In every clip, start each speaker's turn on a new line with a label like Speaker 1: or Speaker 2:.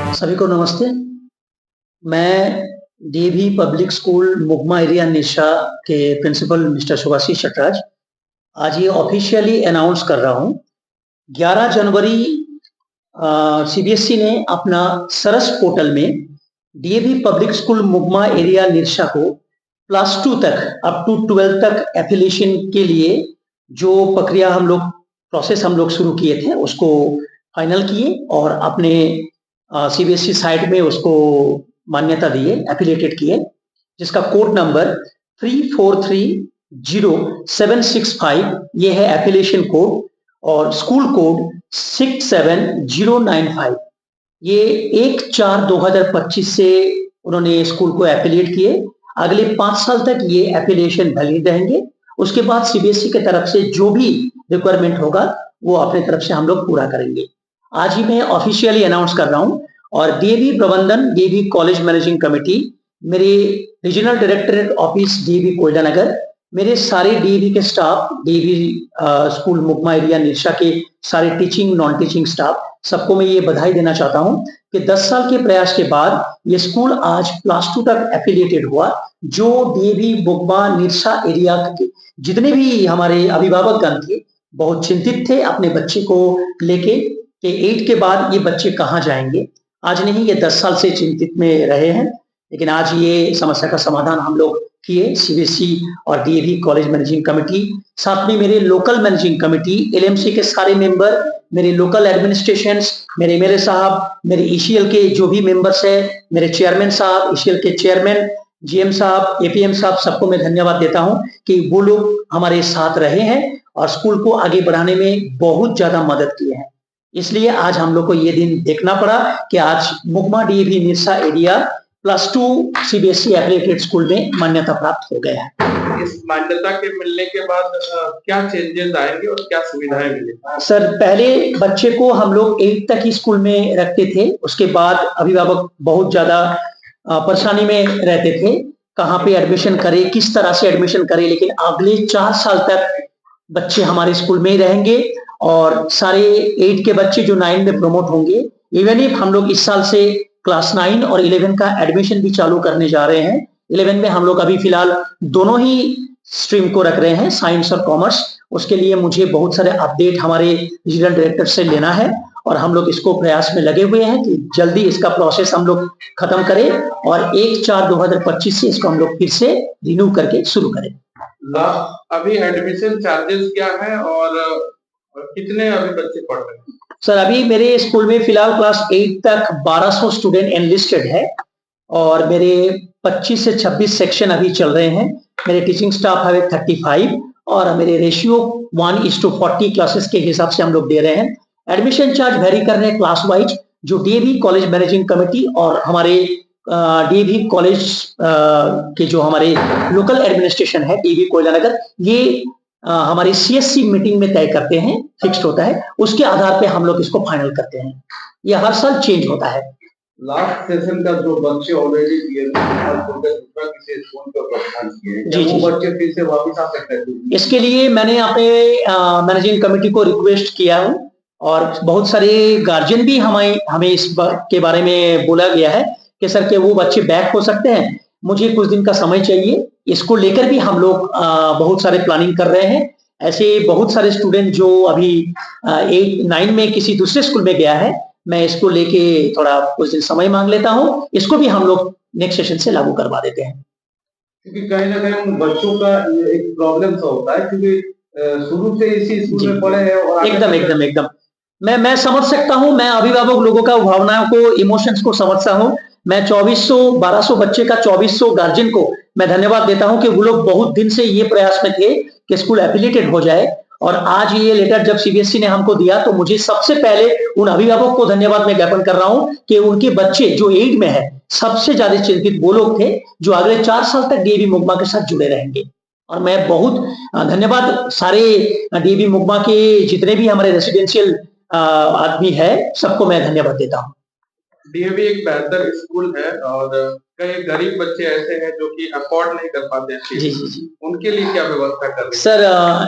Speaker 1: सभी को नमस्ते। मैं DAV public school Mugma area Nisha के प्रिंसिपल मिस्टर सुभाषिष चटराज आज ये ऑफिशियली अनाउंस कर रहा हूँ। 11 जनवरी सीबीएसई ने अपना सरस पोर्टल में DAV public school Mugma area Nirsa को प्लस 2 तक अप टू 12 तक एफिलिएशन के लिए जो प्रक्रिया प्रोसेस हम लोग शुरू किए थे उसको फाइनल किए और अपने सीबीएसई साइट में उसको मान्यता दिए, एफिलिएटेड किए, जिसका कोड नंबर 34300765 ये है एफिलिएशन कोड और स्कूल कोड 67095। ये 1/4/2025 से उन्होंने स्कूल को एफिलिएट किए। अगले 5 साल तक ये एफिलिएशन वैलिड रहेंगे। उसके बाद सीबीएसई की तरफ से जो भी रिक्वायरमेंट होगा वो अपनी तरफ से हम लोग पूरा करेंगे। आज ही मैं ऑफिशियली अनाउंस कर रहा हूं और डीएवी प्रबंधन, डीएवी कॉलेज मैनेजिंग कमेटी, मेरे regional director office DAV Koyla Nagar, मेरे सारे डीएवी के staff, DAV school Mugma area Nirsa के सारे टीचिंग नॉन टीचिंग स्टाफ, सबको मैं ये बधाई देना चाहता हूं कि 10 साल के प्रयास के बाद ये स्कूल आज प्लस 2 तक एफिलिएटेड हुआ। जो डीएवी मुगमा निरशा एरिया के जितने भी हमारे अभिभावकगण थे बहुत चिंतित थे अपने बच्चे को लेके कि 8 के बाद ये बच्चे कहाँ जाएंगे। आज नहीं, ये 10 साल से चिंतित में रहे हैं, लेकिन आज ये समस्या का समाधान हम लोग किए, सीबीएसई और डीएवी कॉलेज मैनेजिंग कमेटी, साथ में मेरे लोकल मैनेजिंग कमेटी, एलएमसी के सारे मेंबर, मेरे लोकल एडमिनिस्ट्रेशंस, मेरे एमएलए साहब, मेरे ईसीएल के जो भी मेंबर्स है, मेरे चेयरमैन साहब, ईसीएल के चेयरमैन, जीएम साहब, एपीएम साहब, सबको मैं धन्यवाद देता हूं कि वो लोग हमारे साथ रहे हैं और स्कूल को आगे बढ़ाने में बहुत ज्यादा मदद किए हैं। इसलिए आज हम लोग को ये दिन देखना पड़ा कि आज Mugma DAV Nirsa area plus 2 CBSE affiliated school में मान्यता प्राप्त हो गया है।
Speaker 2: इस मान्यता के मिलने के बाद क्या चेंजेस आएंगे और क्या सुविधाएं मिलेंगी?
Speaker 1: सर, पहले बच्चे को हम लोग 8 तक ही स्कूल में रखते थे। उसके बाद अभिभावक बहुत ज्यादा परेशानी में रहते थे, कहाँ पे एडमिशन करें, किस तरह से एडमिशन करें, लेकिन अगले 4 साल तक बच्चे हमारे स्कूल में ही रहेंगे और सारे 8 के बच्चे जो 9 में प्रमोट होंगे। इवन इफ हम लोग इस साल से क्लास 9 और 11 का एडमिशन भी चालू करने जा रहे हैं। 11 में हम लोग अभी फिलहाल दोनों ही स्ट्रीम को रख रहे हैं, साइंस और कॉमर्स। उसके लिए मुझे बहुत सारे अपडेट हमारे रीजनल डायरेक्टर से लेना है और हम लोग इसको प्रयास में लगे हुए हैं कि जल्दी इसका प्रोसेस हम लोग खत्म करें और 1/4/2025 से इसको हम लोग फिर से रिन्यू करके शुरू करें।
Speaker 2: अभी एडमिशन चार्जेस क्या है और कितने अभी बच्चे पढ़ रहे हैं?
Speaker 1: सर, अभी मेरे स्कूल में फिलहाल क्लास 8 तक 1200 स्टूडेंट एनलिस्टेड है और मेरे 25 से 26 सेक्शन अभी चल रहे हैं। मेरे टीचिंग स्टाफ है 35 और मेरे रेशियो 1:40 क्लासेस के हिसाब से हम लोग दे रहे हैं। एडमिशन चार्ज वेरी कर रहे हैं क्लास वाइज। जो डीएवी कॉलेज मैनेजिंग कमेटी और हमारे डीएवी कॉलेज के जो हमारे लोकल एडमिनिस्ट्रेशन है डीएवी कोयला नगर, ये हमारी सीएससी मीटिंग में तय करते हैं, फिक्स्ड होता है, उसके आधार पे हम लोग इसको फाइनल करते हैं। ये हर साल चेंज होता है।
Speaker 2: लास्ट सेशन का जो बच्चे ऑलरेडी किसी स्कूल का प्रस्थान किए,
Speaker 1: जी,
Speaker 2: वो बच्चे फिर से वापस आ सकते हैं?
Speaker 1: इसके लिए मैंने अपने मैनेजिंग कमेटी को रिक्वेस्ट किया हूं और बहुत सारे गार्जियन भी हमें इस के बारे में बोला गया है कि सर, के वो बच्चे बैक हो सकते हैं। मुझे कुछ दिन का समय चाहिए। इसको लेकर भी हम लोग बहुत सारे प्लानिंग कर रहे हैं। ऐसे बहुत सारे स्टूडेंट जो अभी 8, 9 में किसी दूसरे स्कूल में गया है, मैं इसको लेके थोड़ा कुछ दिन समय मांग लेता हूँ। इसको भी हम लोग नेक्स्ट सेशन से लागू करवा देते हैं,
Speaker 2: क्योंकि कहीं ना कहीं उन बच्चों का एक प्रॉब्लम सा होता है, क्योंकि शुरू से इसी स्कूल में पढ़े हैं और
Speaker 1: एकदम मैं समझ सकता हूँ। मैं अभिभावक लोगों का भावनाओं को, इमोशंस को समझता हूँ। मैं 2400-1200 बच्चे का 2400 गार्जियन को मैं धन्यवाद देता हूं कि वो लोग बहुत दिन से ये प्रयास में थे कि स्कूल एफिलिएटेड हो जाए और आज ये लेटर जब सीबीएसई ने हमको दिया तो मुझे सबसे पहले उन अभिभावक को धन्यवाद मैं ज्ञापन कर रहा हूं कि उनके बच्चे जो 8 में है, सबसे ज्यादा चिंतित वो लोग थे जो अगले 4 साल तक डीएवी मुगमा के साथ जुड़े रहेंगे। और मैं बहुत धन्यवाद सारे डीएवी मुगमा के जितने भी हमारे रेसिडेंशियल आदमी है, सबको मैं धन्यवाद देता हूँ।
Speaker 2: डीएवी एक बेहतर स्कूल है और कई गरीब बच्चे ऐसे हैं जो कि अफोर्ड नहीं कर पाते हैं।
Speaker 1: जी, जी।
Speaker 2: उनके लिए क्या व्यवस्था कर रही है?
Speaker 1: सर,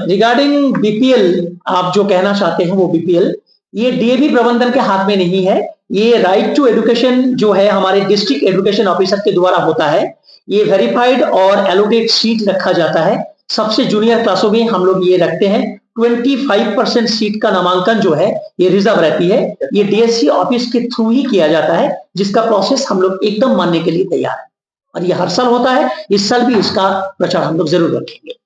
Speaker 1: रिगार्डिंग बीपीएल आप जो कहना चाहते हैं वो बीपीएल, ये डीएवी प्रबंधन के हाथ में नहीं है। ये राइट टू एजुकेशन जो है हमारे डिस्ट्रिक्ट एजुकेशन ऑफिसर के द्वारा होता है। ये वेरीफाइड और एलोकेट सीट रखा जाता है। सबसे जूनियर क्लासों में हम लोग ये रखते हैं। 25% सीट का नामांकन जो है ये रिजर्व रहती है। ये डीएससी ऑफिस के थ्रू ही किया जाता है, जिसका प्रोसेस हम लोग एकदम मानने के लिए तैयार है और ये हर साल होता है। इस साल भी इसका प्रचार हम लोग जरूर रखेंगे।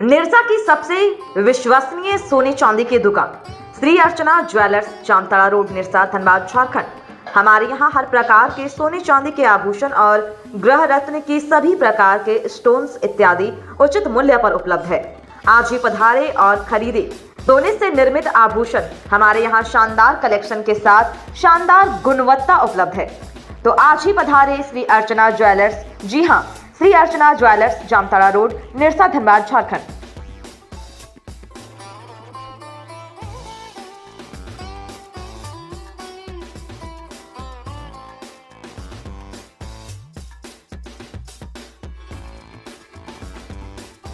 Speaker 3: निरसा की सबसे विश्वसनीय सोने चांदी की दुकान श्री अर्चना ज्वेलर्स, जामताड़ा रोड, निरसा, धनबाद, झारखंड। हमारे यहाँ हर प्रकार के सोने चांदी के आभूषण और ग्रह रत्न की सभी प्रकार के स्टोन्स इत्यादि उचित मूल्य पर उपलब्ध है। आज ही पधारे और खरीदे सोने से निर्मित आभूषण। हमारे यहाँ शानदार कलेक्शन के साथ शानदार गुणवत्ता उपलब्ध है। तो आज ही पधारे श्री अर्चना ज्वेलर्स। जी हाँ, श्री अर्चना ज्वेलर्स, जामताड़ा रोड, निरसा, धनबाद, झारखंड।